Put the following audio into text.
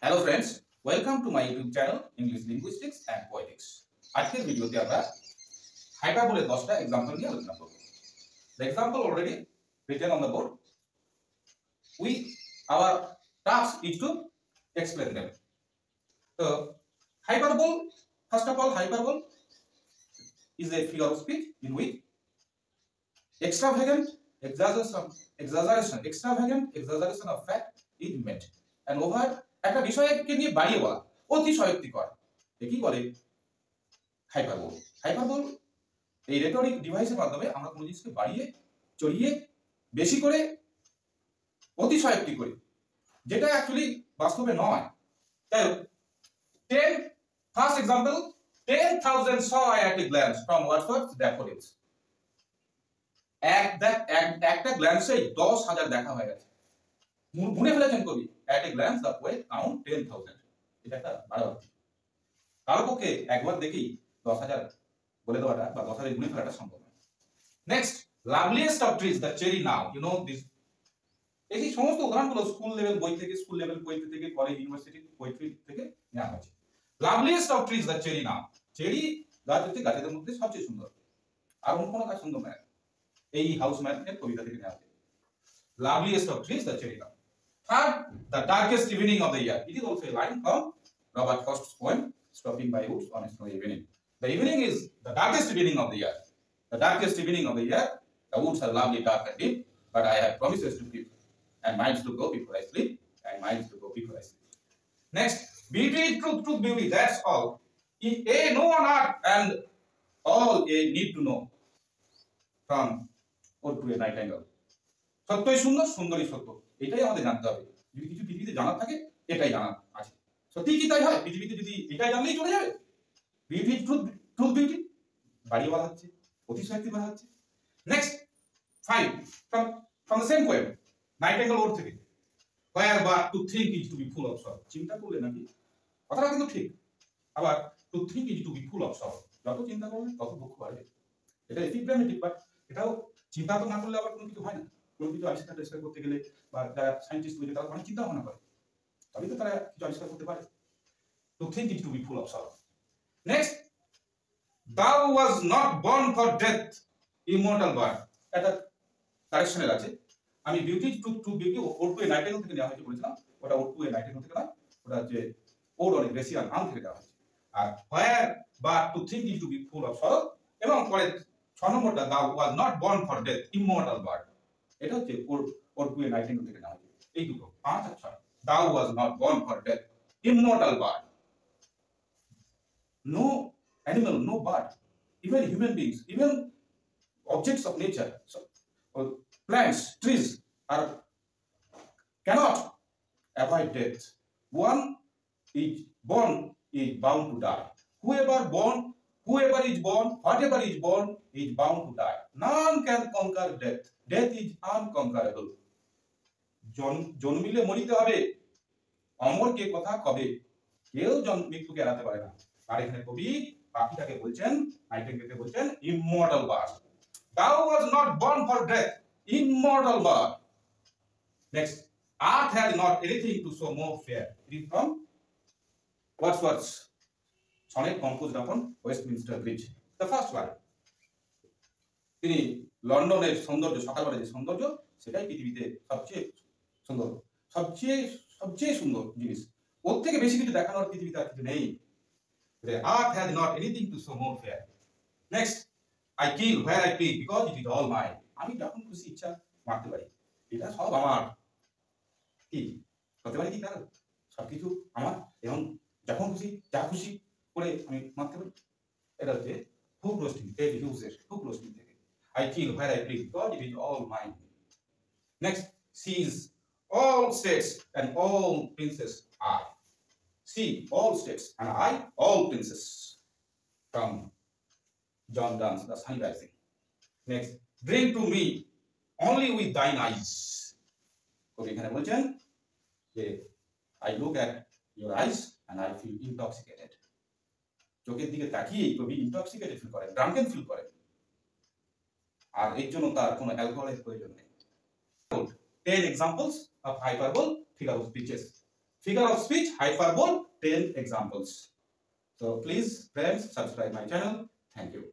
Hello friends, welcome to my YouTube channel English Linguistics and Poetics. আজকের ভিডিওতে আমরা হাইপারবোলের 10টা एग्जांपल নিয়ে আলোচনা করব। The example already written on the board. Our task is to explain them. So hyperbole, first of all, hyperbole is a figure of speech in which extravagant exaggeration of fact is meant and over একটা বিষয়কে নিয়ে বাড়িয়ে বলা, অতিশয়োক্তিকর, একে বলে hyperbole. Hyperbole এই rhetoric ডিভাইসের মাধ্যমে আমরা কোনো জিনিসকে বাড়িয়ে চড়িয়ে বেশি করে অতিশয়োক্তি করি, যেটা অ্যাকচুয়ালি বাস্তবে নয়। তাই 10 first example 10,000 saw at a glance from Wordsworth's daffodils। একটা গ্ল্যান্সে 10,000 দেখা হয়ে গেছে, গুনে ফেলেছেন কবি। at a glance the poet count 10,000। এটা একটা বাড়াবাড়ি, কারো পক্ষে একবার দেখেই 10,000 বলে দেওয়াটা বা 10,000 গুনে ফেলাটা সম্ভব নয়। Next, loveliest of trees the cherry now, you know this। এই সমস্ত উদাহরণগুলো স্কুল লেভেল বই থেকে, স্কুল লেভেল পোয়েট্রি থেকে, কলেজ ইউনিভার্সিটি পোয়েট্রি থেকে নেওয়া হয়েছে। loveliest of trees the cherry now, cherry গাছ হচ্ছে গাছেদের মধ্যে সবচেয়ে সুন্দর, আর অন্য কোনো গাছ সুন্দর নয়। এই হাউসম্যানের কবিতা থেকে নেওয়া হয়েছে। loveliest of trees the cherry now। Third, the darkest evening of the year, it is also a line from Robert Frost's poem Stopping by Woods on a Snowy Evening। The evening is the darkest evening of the year, the darkest evening of the year, the woods are lovely, dark and deep, but I have promises to keep and miles to go before I sleep, and miles to go before I sleep। Next, beauty, truth, truth, beauty, that's all, a no on earth and all a need to know from Ode to a Nightingale। সত্যই সুন্দর, সুন্দরই সত্য, এটাই আমাদের জানতে হবে। যদি কিছু পৃথিবীতে জানার থাকে, এটাই জানা আছে। সত্যি কি তাই হয়? পৃথিবীতে যদি এটাই জানলেই চলে যাবে? বিউটি, ট্রুথ, ট্রুথ, বিউটি বাড়িয়ে বলা হচ্ছে, অতিশয়োক্তি বলা হচ্ছে। Next 5 from the same poem Nightingale Ode থেকে, where but to think is to be full of sorrow। চিন্তা করলে নাকি, কথাটা কিন্তু ঠিক, আবার to think is to be full of sorrow, যত চিন্তা করবে তত দুঃখ বাড়বে। এটা এপিগ্রামেটিক, বাট এটাও চিন্তা তো না করলে আবার কোনো কিছু হয় না। কোনো কিছু আবিষ্কার করতে গেলে বা যারা সায়েন্টিস্ট হয়েছে তারা অনেক চিন্তা ভাবনা করে, তবেই তো তারা কিছু আবিষ্কার করতে পারে। To think is to be full of sorrow। Next, thou was not born for death, immortal bird। এটা কারেকশনের আছে, আমি beauty to beauty ode to a nightingale থেকে নেওয়া হয়েছে বলেছিলাম, ওটা ওড টু এ নাইটিঙ্গেল থেকে না, ওটা হচ্ছে ওড অন এ গ্রেসিয়ান আম থেকে নেওয়া হয়েছে। আর where but to think is to be full of sorrow, এবং পরে 6 নম্বরটা thou was not born for death, immortal bird, এটা হচ্ছে ওড টু এ নাইটিঙ্গেল থেকে নেওয়া হয়েছে। এই দুটো 5 আর 6, thou was not born for death, immortal bird। No animal, no bird, even human beings, even objects of nature, so plants, trees are cannot avoid death। One is born is bound to die। Whoever is born, whatever is born is bound to die। None can conquer death, death is unconquerable। জন্মিলে মরিতে হবে, অমর কে কথা কবে, কেউ মৃত্যুকে এড়াতে পারে না। আর এখানে কবি পাখিটাকে বলছেন, নাইটিঙ্গেলকে বলছেন immortal bird। Thou was not born for death, immortal bird। Next, earth has not anything to show more fair, it is from Wordsworth's sonnet composed upon Westminster Bridge। The first one, তিনি লন্ডনের সৌন্দর্য, সকালবেলা যে সৌন্দর্য, সেটাই পৃথিবীতে সবচেয়ে সুন্দর, সবচেয়ে সুন্দর জিনিস, ওর থেকে বেশি কিছু দেখানোর পৃথিবীতে আর কিছু নেই। The earth has not anything to show more fair। Next, I kill where I please because it is all mine। আমি যখন খুশি ইচ্ছা মারতে পারি, এটা সব আমার। কি হতে পারে কি কারণ? সবকিছু আমার, এবং যখন খুশি যা খুশি করে আমি মারতে পারি। এটা হচ্ছে হুক রোস্টিং, টেড হিউজের হুক রোস্টিং থেকে। I kill where I please because it is all mine। Next, seize all states and all princes I। See all states and I all princes, from John Donne's The Sunny Rising। Next, drink to me only with thine eyes। কবি এখানে বলছেন যে I look at your eyes and I feel intoxicated। চোখের দিকে তাকিয়ে কবি intoxicated feel করেন, drunken feel করেন, আর এর জন্য তার কোনো অ্যালকোহলের প্রয়োজন নেই। 10 examples of hyperbole figure of speeches। figure of speech, hyperbole, 10 examples. So please, friends, subscribe my channel. Thank you.